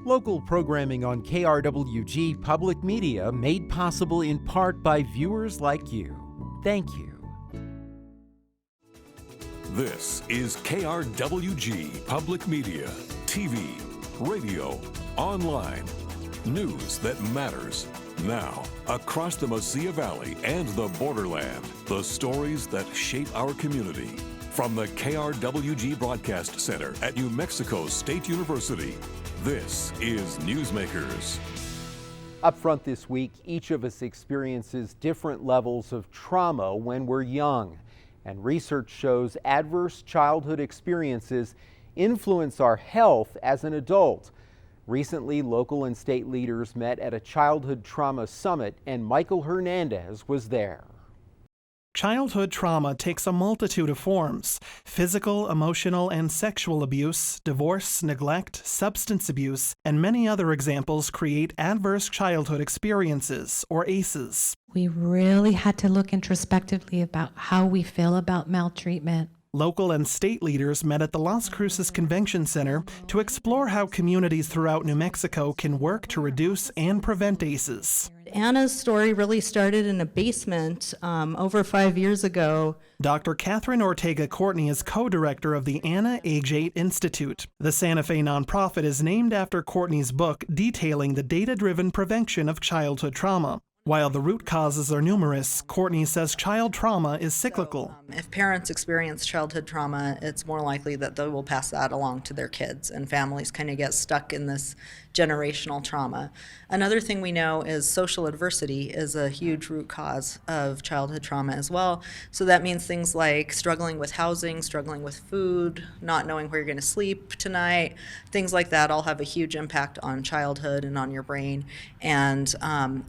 Local programming on KRWG Public Media made possible in part by viewers like you. Thank you. This is KRWG Public Media, TV, radio, online. News that matters. Now, across the Mesilla Valley and the borderland, the stories that shape our community. From the KRWG Broadcast Center at New Mexico State University, this is Newsmakers. Up front this week, each of us experiences different levels of trauma when we're young. And research shows adverse childhood experiences influence our health as an adult. Recently, local and state leaders met at a childhood trauma summit, and Michael Hernandez was there. Childhood trauma takes a multitude of forms: physical, emotional, and sexual abuse, divorce, neglect, substance abuse, and many other examples create adverse childhood experiences, or ACEs. We really had to look introspectively about how we feel about maltreatment. Local and state leaders met at the Las Cruces Convention Center to explore how communities throughout New Mexico can work to reduce and prevent ACEs. Anna's story really started in a basement over 5 years ago. Dr. Catherine Ortega Courtney is co-director of the Anna Age 8 Institute. The Santa Fe nonprofit is named after Courtney's book detailing the data-driven prevention of childhood trauma. While the root causes are numerous, Courtney says child trauma is cyclical. If parents experience childhood trauma, it's more likely that they will pass that along to their kids, and families kind of get stuck in this generational trauma. Another thing we know is social adversity is a huge root cause of childhood trauma as well. So that means things like struggling with housing, struggling with food, not knowing where you're going to sleep tonight. Things like that all have a huge impact on childhood and on your brain. And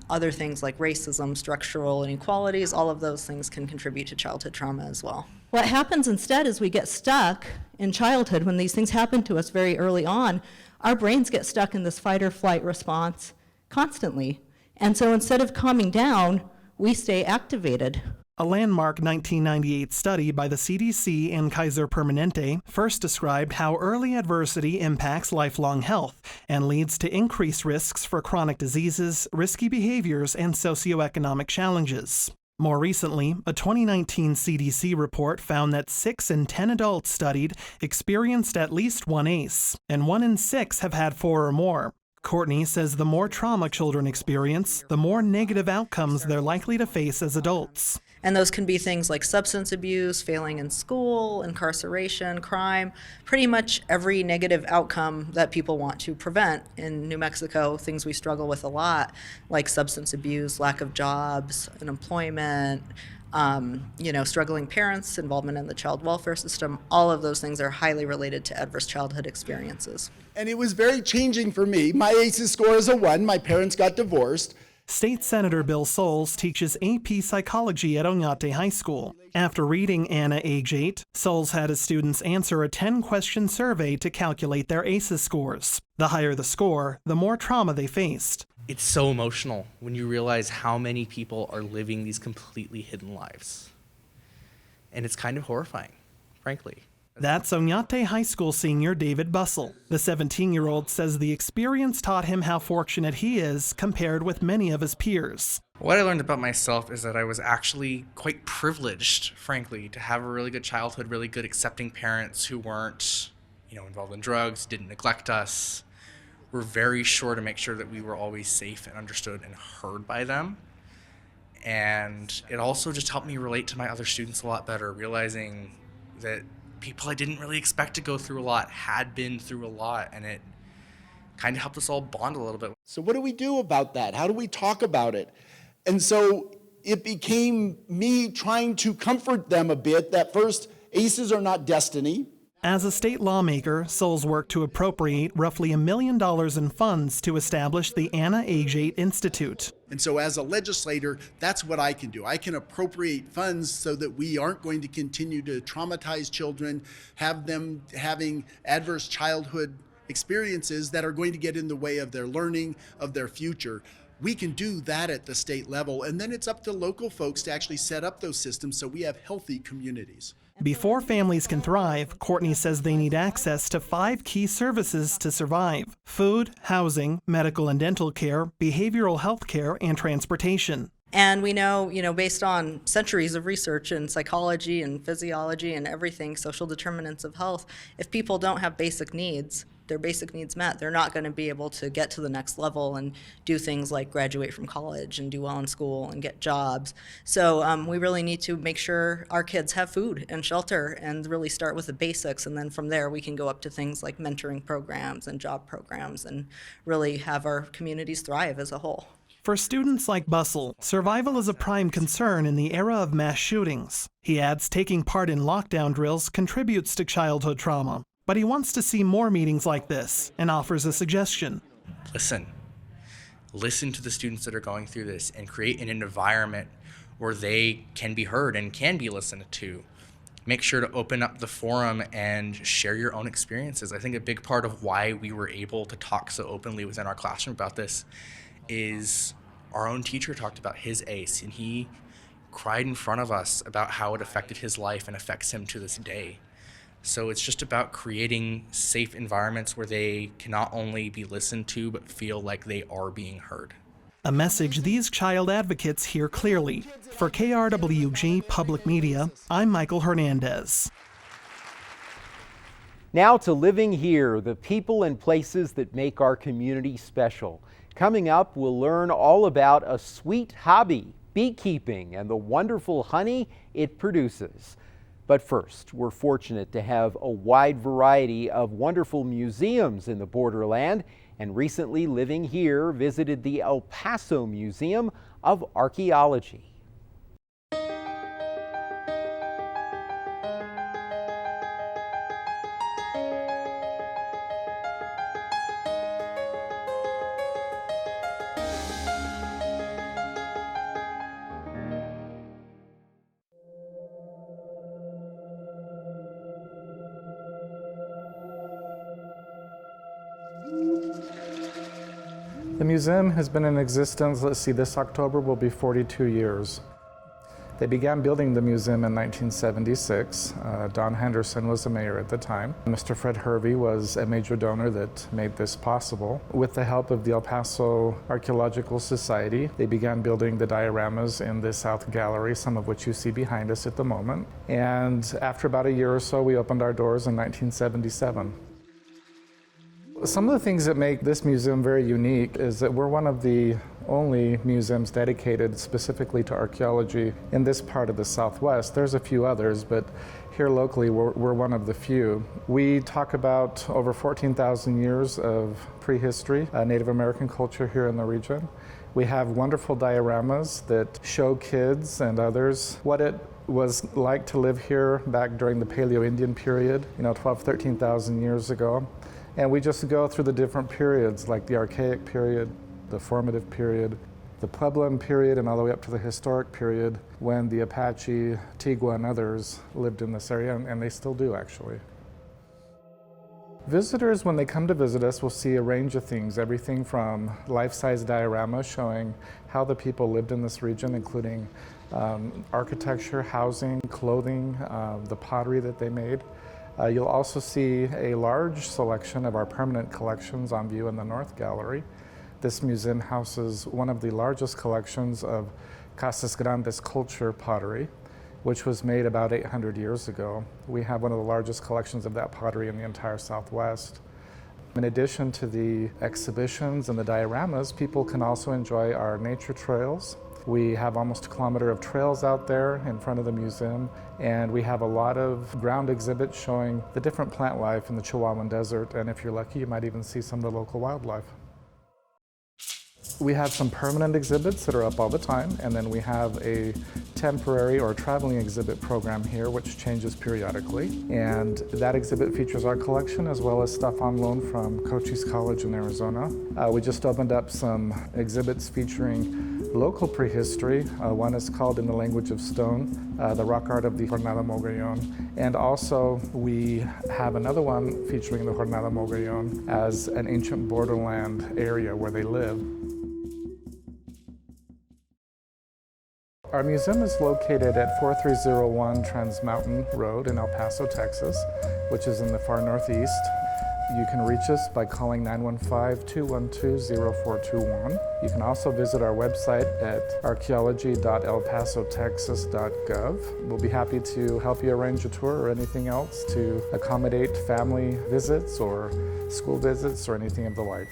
other things like racism, structural inequalities, all of those things can contribute to childhood trauma as well. What happens instead is we get stuck in childhood when these things happen to us very early on. Our brains get stuck in this fight or flight response constantly. And so instead of calming down, we stay activated. A landmark 1998 study by the CDC and Kaiser Permanente first described how early adversity impacts lifelong health and leads to increased risks for chronic diseases, risky behaviors, and socioeconomic challenges. More recently, a 2019 CDC report found that 6 in 10 adults studied experienced at least one ACE, and 1 in 6 have had 4 or more. Courtney says the more trauma children experience, the more negative outcomes they're likely to face as adults. And those can be things like substance abuse, failing in school, incarceration, crime, pretty much every negative outcome that people want to prevent. In New Mexico, things we struggle with a lot, like substance abuse, lack of jobs, unemployment, struggling parents, involvement in the child welfare system, all of those things are highly related to adverse childhood experiences. And it was very changing for me. My ACEs score is a 1. My parents got divorced. State Senator Bill Soules teaches AP Psychology at Oñate High School. After reading Anna Age 8, Soules had his students answer a 10-question survey to calculate their ACEs scores. The higher the score, the more trauma they faced. It's so emotional when you realize how many people are living these completely hidden lives. And it's kind of horrifying, frankly. That's Oñate High School senior David Bussell. The 17-year-old says the experience taught him how fortunate he is compared with many of his peers. What I learned about myself is that I was actually quite privileged, frankly, to have a really good childhood, really good accepting parents who weren't, involved in drugs, didn't neglect us, were very sure to make sure that we were always safe and understood and heard by them. And it also just helped me relate to my other students a lot better, realizing that people I didn't really expect to go through a lot had been through a lot, and it kind of helped us all bond a little bit. So what do we do about that? How do we talk about it? And so it became me trying to comfort them a bit that first, ACEs are not destiny. As a state lawmaker, Soules worked to appropriate roughly $1 million in funds to establish the Anna Age 8 Institute. And so as a legislator, that's what I can do. I can appropriate funds so that we aren't going to continue to traumatize children, have them having adverse childhood experiences that are going to get in the way of their learning, of their future. We can do that at the state level, and then it's up to local folks to actually set up those systems so we have healthy communities. Before families can thrive, Courtney says they need access to 5 key services to survive: food, housing, medical and dental care, behavioral health care, and transportation. And we know, based on centuries of research in psychology and physiology and everything, social determinants of health, if people don't have basic needs, their basic needs met, they're not going to be able to get to the next level and do things like graduate from college and do well in school and get jobs. So we really need to make sure our kids have food and shelter and really start with the basics. And then from there, we can go up to things like mentoring programs and job programs and really have our communities thrive as a whole. For students like Bussell, survival is a prime concern in the era of mass shootings. He adds taking part in lockdown drills contributes to childhood trauma, but he wants to see more meetings like this and offers a suggestion. Listen to the students that are going through this and create an environment where they can be heard and can be listened to. Make sure to open up the forum and share your own experiences. I think a big part of why we were able to talk so openly within our classroom about this is our own teacher talked about his ACE, and he cried in front of us about how it affected his life and affects him to this day. So it's just about creating safe environments where they can not only be listened to, but feel like they are being heard. A message these child advocates hear clearly. For KRWG Public Media, I'm Michael Hernandez. Now to Living Here, the people and places that make our community special. Coming up, we'll learn all about a sweet hobby, beekeeping, and the wonderful honey it produces. But first, we're fortunate to have a wide variety of wonderful museums in the borderland, and recently Living Here visited the El Paso Museum of Archaeology. The museum has been in existence, this October will be 42 years. They began building the museum in 1976. Don Henderson was the mayor at the time. Mr. Fred Hervey was a major donor that made this possible. With the help of the El Paso Archaeological Society, they began building the dioramas in the South Gallery, some of which you see behind us at the moment. And after about a year or so, we opened our doors in 1977. Some of the things that make this museum very unique is that we're one of the only museums dedicated specifically to archaeology in this part of the Southwest. There's a few others, but here locally we're one of the few. We talk about over 14,000 years of prehistory, Native American culture here in the region. We have wonderful dioramas that show kids and others what it was like to live here back during the Paleo-Indian period, 12, 13,000 years ago. And we just go through the different periods, like the Archaic period, the Formative period, the Puebloan period, and all the way up to the Historic period when the Apache, Tigua, and others lived in this area, and they still do, actually. Visitors, when they come to visit us, will see a range of things, everything from life-size dioramas showing how the people lived in this region, including architecture, housing, clothing, the pottery that they made. You'll also see a large selection of our permanent collections on view in the North Gallery. This museum houses one of the largest collections of Casas Grandes culture pottery, which was made about 800 years ago. We have one of the largest collections of that pottery in the entire Southwest. In addition to the exhibitions and the dioramas, people can also enjoy our nature trails. We have almost a kilometer of trails out there in front of the museum, and we have a lot of ground exhibits showing the different plant life in the Chihuahuan Desert, and if you're lucky, you might even see some of the local wildlife. We have some permanent exhibits that are up all the time, and then we have a temporary or traveling exhibit program here which changes periodically, and that exhibit features our collection as well as stuff on loan from Cochise College in Arizona. We just opened up some exhibits featuring local prehistory. One is called In the Language of Stone, the rock art of the Jornada Mogollon, and also we have another one featuring the Jornada Mogollon as an ancient borderland area where they live. Our museum is located at 4301 Trans Mountain Road in El Paso, Texas, which is in the far northeast. You can reach us by calling 915-212-0421. You can also visit our website at archaeology.elpasotexas.gov. We'll be happy to help you arrange a tour or anything else to accommodate family visits or school visits or anything of the like.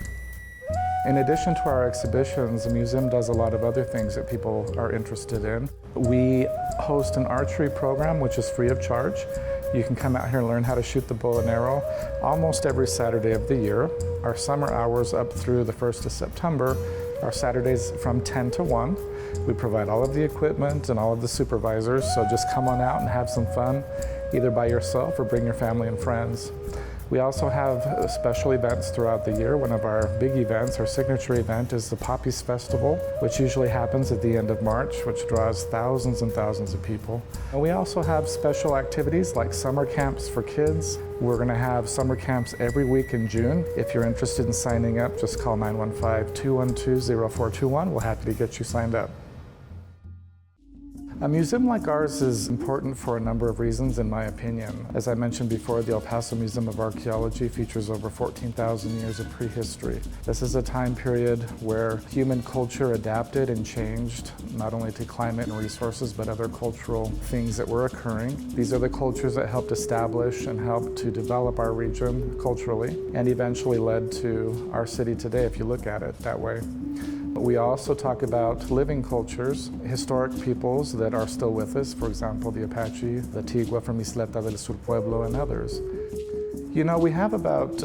In addition to our exhibitions, the museum does a lot of other things that people are interested in. We host an archery program which is free of charge. You can come out here and learn how to shoot the bow and arrow almost every Saturday of the year. Our summer hours up through the 1st of September are Saturdays from 10 to 1. We provide all of the equipment and all of the supervisors, so just come on out and have some fun, either by yourself or bring your family and friends. We also have special events throughout the year. One of our big events, our signature event, is the Poppies Festival, which usually happens at the end of March, which draws thousands and thousands of people. And we also have special activities like summer camps for kids. We're going to have summer camps every week in June. If you're interested in signing up, just call 915-212-0421. We're happy to get you signed up. A museum like ours is important for a number of reasons, in my opinion. As I mentioned before, the El Paso Museum of Archaeology features over 14,000 years of prehistory. This is a time period where human culture adapted and changed, not only to climate and resources, but other cultural things that were occurring. These are the cultures that helped establish and helped to develop our region culturally, and eventually led to our city today, if you look at it that way. But we also talk about living cultures, historic peoples that are still with us, for example, the Apache, the Tigua from Isleta del Sur Pueblo, and others. You know, we have about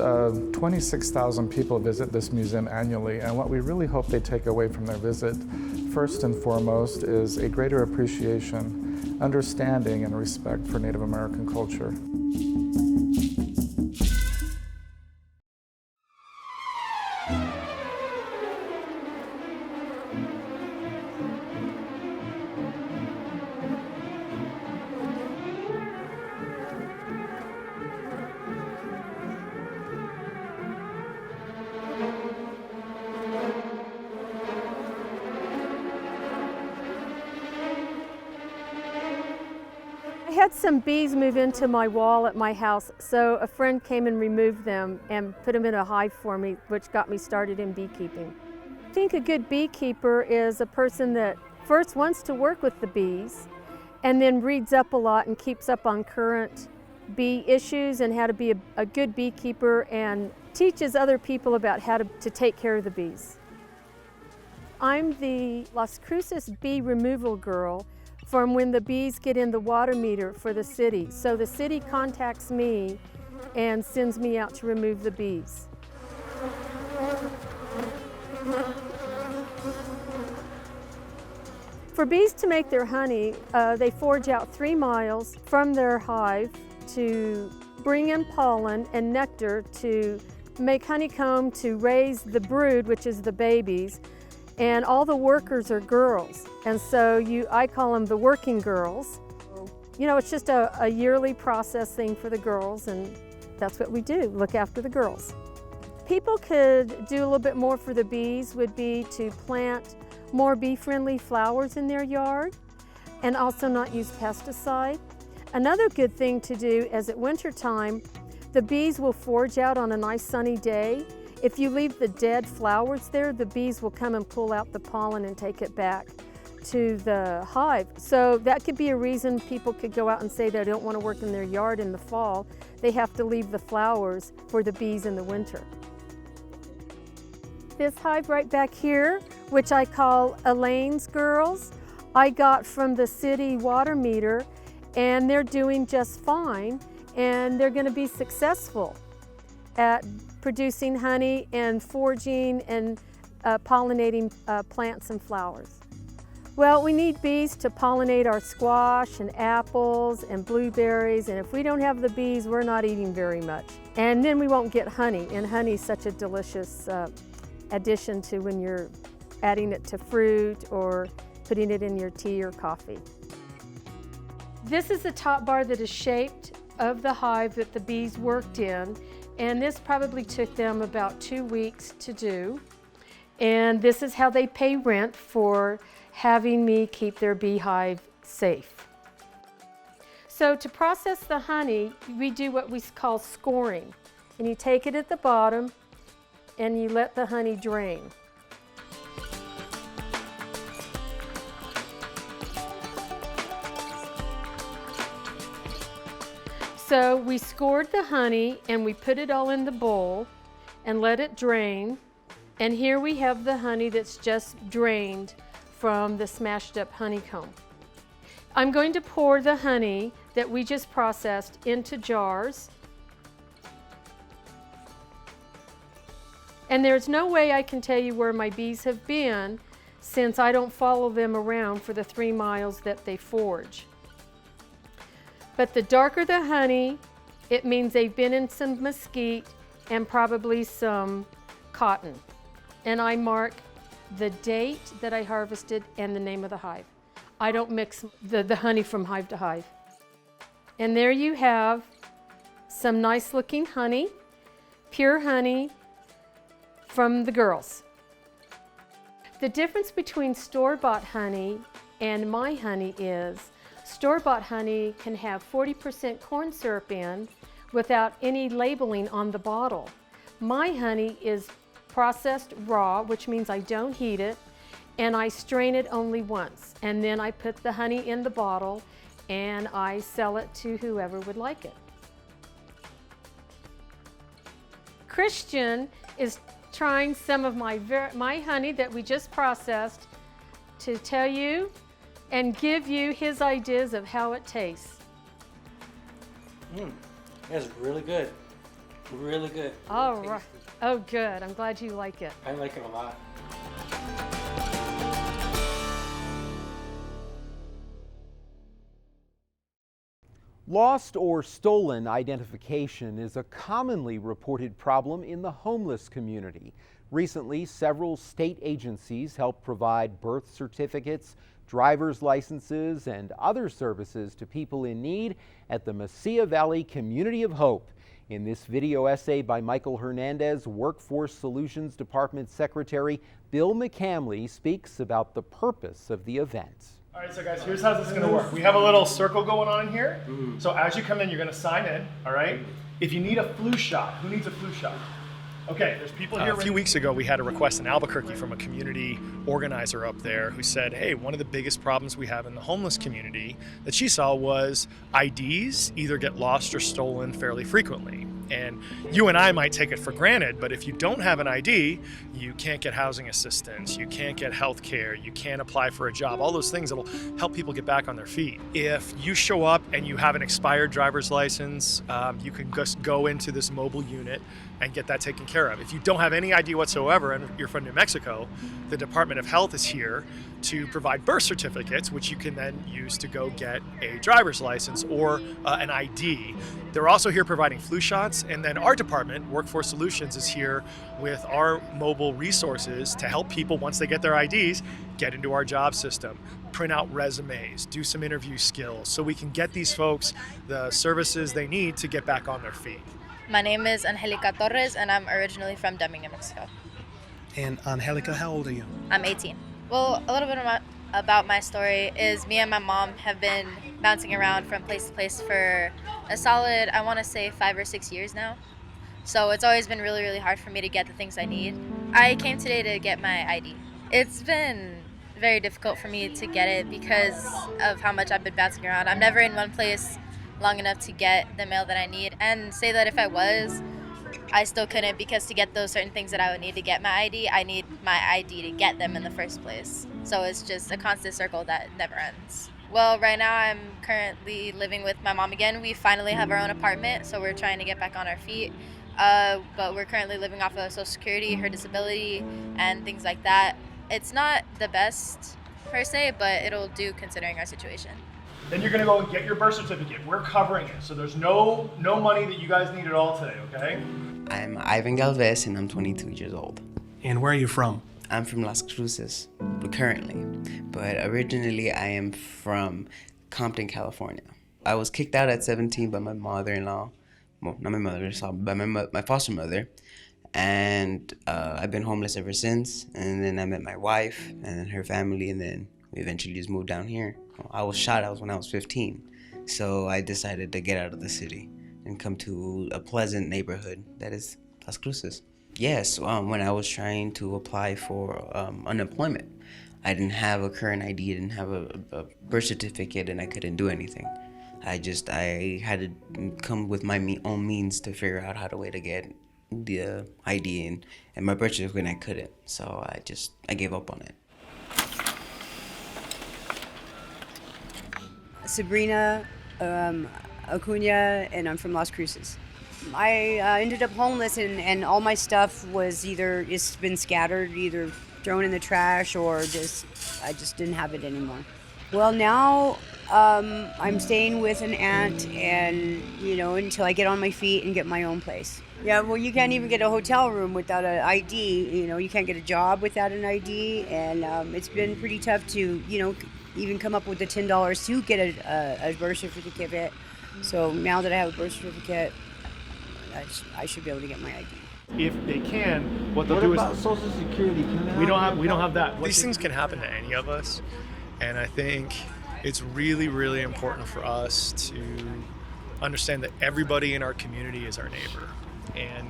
26,000 people visit this museum annually, and what we really hope they take away from their visit, first and foremost, is a greater appreciation, understanding, and respect for Native American culture. I had some bees move into my wall at my house, so a friend came and removed them and put them in a hive for me, which got me started in beekeeping. I think a good beekeeper is a person that first wants to work with the bees and then reads up a lot and keeps up on current bee issues and how to be a good beekeeper and teaches other people about how to take care of the bees. I'm the Las Cruces bee removal girl from when the bees get in the water meter for the city. So the city contacts me and sends me out to remove the bees. For bees to make their honey, they forage out 3 miles from their hive to bring in pollen and nectar to make honeycomb to raise the brood, which is the babies. And all the workers are girls, and so I call them the working girls. You know, it's just a yearly process thing for the girls, and that's what we do, look after the girls. People could do a little bit more for the bees would be to plant more bee-friendly flowers in their yard and also not use pesticide. Another good thing to do is at wintertime, the bees will forage out on a nice sunny day. If you leave the dead flowers there, the bees will come and pull out the pollen and take it back to the hive. So that could be a reason people could go out and say they don't want to work in their yard in the fall. They have to leave the flowers for the bees in the winter. This hive right back here, which I call Elaine's Girls, I got from the city water meter, and they're doing just fine, and they're going to be successful at producing honey and foraging and pollinating plants and flowers. Well, we need bees to pollinate our squash and apples and blueberries, and if we don't have the bees, we're not eating very much. And then we won't get honey, and honey is such a delicious addition to when you're adding it to fruit or putting it in your tea or coffee. This is the top bar that is shaped of the hive that the bees worked in. And this probably took them about 2 weeks to do. And this is how they pay rent for having me keep their beehive safe. So to process the honey, we do what we call scoring. And you take it at the bottom and you let the honey drain. So we scored the honey and we put it all in the bowl and let it drain. And here we have the honey that's just drained from the smashed up honeycomb. I'm going to pour the honey that we just processed into jars. And there's no way I can tell you where my bees have been since I don't follow them around for the 3 miles that they forage. But the darker the honey, it means they've been in some mesquite and probably some cotton. And I mark the date that I harvested and the name of the hive. I don't mix the honey from hive to hive. And there you have some nice looking honey, pure honey from the girls. The difference between store-bought honey and my honey is store-bought honey can have 40% corn syrup in without any labeling on the bottle. My honey is processed raw, which means I don't heat it, and I strain it only once. And then I put the honey in the bottle and I sell it to whoever would like it. Christian is trying some of my honey that we just processed to tell you and give you his ideas of how it tastes. That's really good. Really good. All right. Oh, good. I'm glad you like it. I like it a lot. Lost or stolen identification is a commonly reported problem in the homeless community. Recently, several state agencies helped provide birth certificates, driver's licenses, and other services to people in need at the Mesilla Valley Community of Hope. In this video essay by Michael Hernandez, Workforce Solutions Department Secretary Bill McCamley speaks about the purpose of the event. All right, so guys, here's how this is going to work. We have a little circle going on here. So as you come in, you're going to sign in, all right? If you need a flu shot, who needs a flu shot? Okay, there's people here. A few weeks ago, we had a request in Albuquerque from a community organizer up there who said, hey, one of the biggest problems we have in the homeless community that she saw was IDs either get lost or stolen fairly frequently. And you and I might take it for granted, but if you don't have an ID, you can't get housing assistance, you can't get health care, you can't apply for a job, all those things that'll help people get back on their feet. If you show up and you have an expired driver's license, you can just go into this mobile unit and get that taken care of. If you don't have any ID whatsoever and you're from New Mexico, the Department of Health is here to provide birth certificates, which you can then use to go get a driver's license or an ID. They're also here providing flu shots, and then our department, Workforce Solutions, is here with our mobile resources to help people, once they get their IDs, get into our job system, print out resumes, do some interview skills, so we can get these folks the services they need to get back on their feet. My name is Angelica Torres, and I'm originally from Deming, New Mexico. And Angelica, how old are you? I'm 18. Well, a little bit about my story is me and my mom have been bouncing around from place to place for a solid, I want to say 5 or 6 years now. So it's always been really, really hard for me to get the things I need. I came today to get my ID. It's been very difficult for me to get it because of how much I've been bouncing around. I'm never in one place long enough to get the mail that I need, and say that if I was, I still couldn't, because to get those certain things that I would need to get my ID, I need my ID to get them in the first place. So it's just a constant circle that never ends. Well, right now I'm currently living with my mom again. We finally have our own apartment, so we're trying to get back on our feet. But we're currently living off of Social Security, her disability, and things like that. It's not the best per se, but it'll do considering our situation. Then you're gonna go and get your birth certificate. We're covering it, so there's no money that you guys need at all today, okay? I'm Ivan Galvez, and I'm 22 years old. And where are you from? I'm from Las Cruces, currently, but originally I am from Compton, California. I was kicked out at 17 by my mother-in-law. Well, not my mother, but my foster mother. And I've been homeless ever since. And then I met my wife and then her family, and then we eventually just moved down here. I was shot when I was 15. So I decided to get out of the city and come to a pleasant neighborhood that is Las Cruces. Yes, when I was trying to apply for unemployment, I didn't have a current ID, I didn't have a birth certificate, and I couldn't do anything. I had to come with my own means to figure out how to get the ID and my birth certificate, and I couldn't. So I gave up on it. Sabrina Acuna, and I'm from Las Cruces. I ended up homeless, and all my stuff was it's been scattered, either thrown in the trash or I just didn't have it anymore. Well, now I'm staying with an aunt, and until I get on my feet and get my own place. Yeah, well, you can't even get a hotel room without an ID. You can't get a job without an ID, and it's been pretty tough to even come up with the $10 to get a birth certificate. So now that I have a birth certificate, I should be able to get my ID. If they can, what they'll do is... What about Social Security? We don't have that. These things can happen to any of us, and I think it's really, really important for us to understand that everybody in our community is our neighbor, and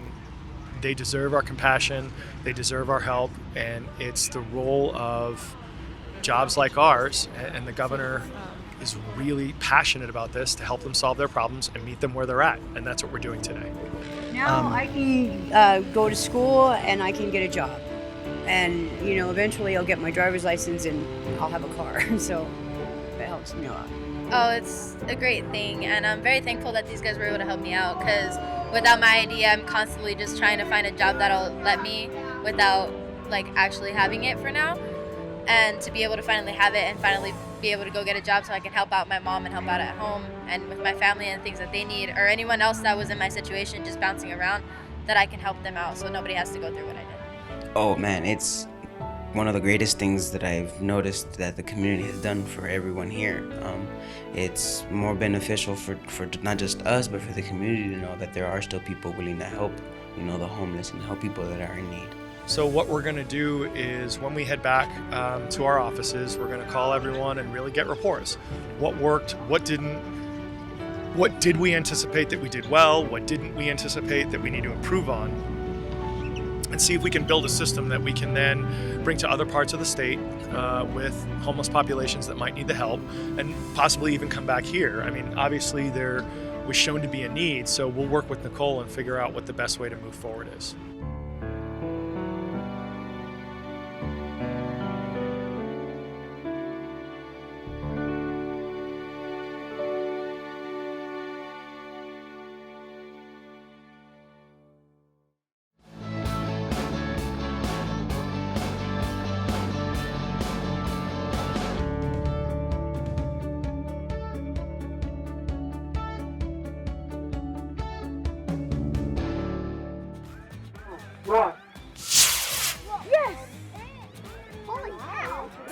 they deserve our compassion, they deserve our help, and it's the role of jobs like ours, and the governor is really passionate about this, to help them solve their problems and meet them where they're at, and that's what we're doing today. Now I can go to school and I can get a job, and eventually I'll get my driver's license and I'll have a car, so that helps me a lot. Oh, it's a great thing, and I'm very thankful that these guys were able to help me out, because without my ID, I'm constantly just trying to find a job that'll let me without actually having it for now. And to be able to finally have it and finally be able to go get a job so I can help out my mom and help out at home and with my family and things that they need, or anyone else that was in my situation just bouncing around, that I can help them out so nobody has to go through what I did. Oh man, it's one of the greatest things that I've noticed that the community has done for everyone here. It's more beneficial for not just us, but for the community to know that there are still people willing to help, the homeless and help people that are in need. So what we're going to do is, when we head back to our offices, we're going to call everyone and really get reports. What worked, what didn't, what did we anticipate that we did well, what didn't we anticipate that we need to improve on, and see if we can build a system that we can then bring to other parts of the state with homeless populations that might need the help, and possibly even come back here. I mean, obviously there was shown to be a need, so we'll work with Nicole and figure out what the best way to move forward is.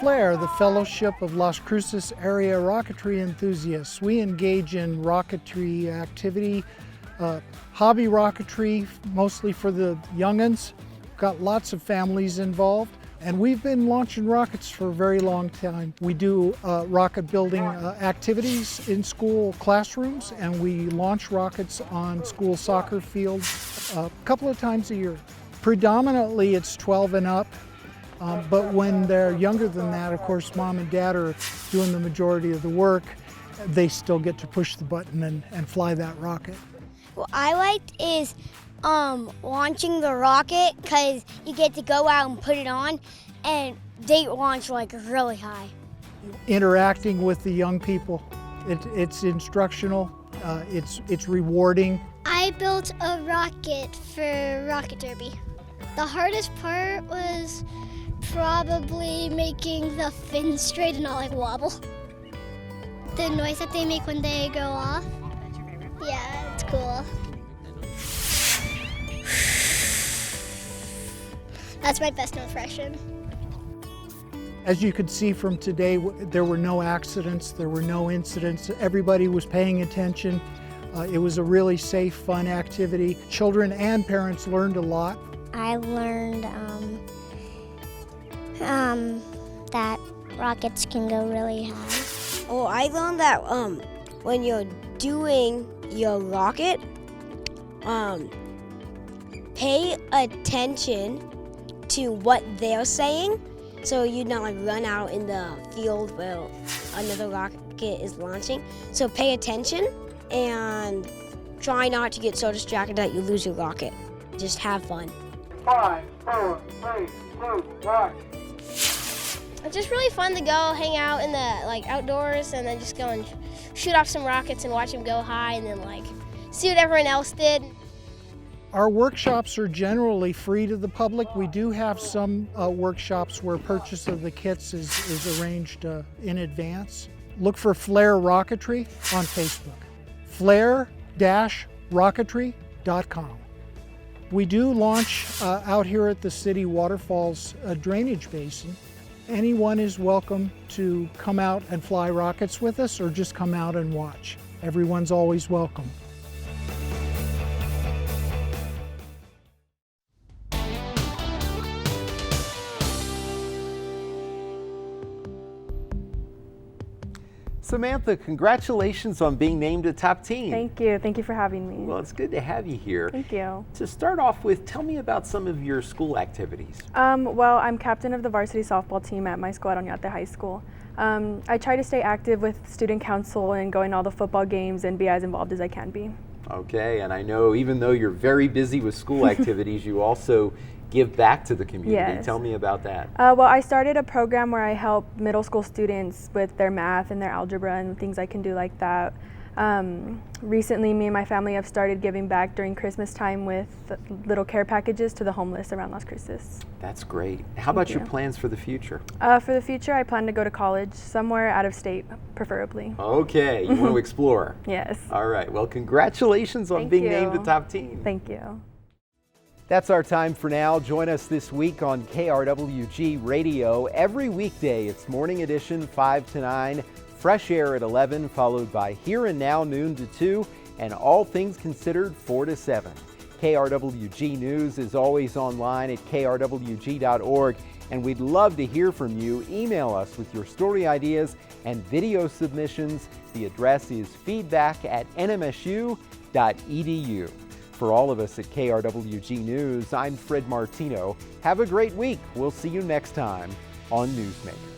Flair, the Fellowship of Las Cruces Area Rocketry Enthusiasts. We engage in rocketry activity, hobby rocketry, mostly for the young'uns. Got lots of families involved, and we've been launching rockets for a very long time. We do rocket building activities in school classrooms, and we launch rockets on school soccer fields a couple of times a year. Predominantly it's 12 and up. But when they're younger than that, of course, mom and dad are doing the majority of the work. They still get to push the button and fly that rocket. What I liked is launching the rocket, because you get to go out and put it on, and they launch really high. Interacting with the young people, it's instructional, it's rewarding. I built a rocket for Rocket Derby. The hardest part was probably making the fins straight and not wobble. The noise that they make when they go off. Yeah, it's cool. That's my best impression. As you could see from today, there were no accidents, there were no incidents. Everybody was paying attention. It was a really safe, fun activity. Children and parents learned a lot. I learned that rockets can go really high. Oh, I learned that when you're doing your rocket, pay attention to what they're saying, so you not like run out in the field where another rocket is launching. So pay attention and try not to get so distracted that you lose your rocket. Just have fun. 5, 4, 3, 2, 1. It's just really fun to go hang out in the outdoors and then just go and shoot off some rockets and watch them go high and then see what everyone else did. Our workshops are generally free to the public. We do have some workshops where purchase of the kits is arranged in advance. Look for Flair Rocketry on Facebook. Flair-rocketry.com. We do launch out here at the City Waterfalls drainage basin. Anyone is welcome to come out and fly rockets with us or just come out and watch. Everyone's always welcome. Samantha, congratulations on being named a top teen. Thank you. Thank you for having me. Well, it's good to have you here. Thank you. To start off with, tell me about some of your school activities. Well, I'm captain of the varsity softball team at my school at Oñate High School. I try to stay active with student council and going to all the football games and be as involved as I can be. Okay, and I know even though you're very busy with school activities, you also give back to the community. Yes. Tell me about that. Well, I started a program where I help middle school students with their math and their algebra and things I can do like that. Recently, me and my family have started giving back during Christmas time with little care packages to the homeless around Las Cruces. That's great. How about your plans for the future? For the future, I plan to go to college, somewhere out of state, preferably. Okay, you want to explore? Yes. All right, well, congratulations on being named the top teen. Thank you. That's our time for now. Join us this week on KRWG Radio. Every weekday, it's Morning Edition 5 to 9, Fresh Air at 11, followed by Here and Now noon to 2, and All Things Considered 4 to 7. KRWG News is always online at krwg.org, and we'd love to hear from you. Email us with your story ideas and video submissions. The address is feedback@nmsu.edu. For all of us at KRWG News, I'm Fred Martino. Have a great week. We'll see you next time on Newsmakers.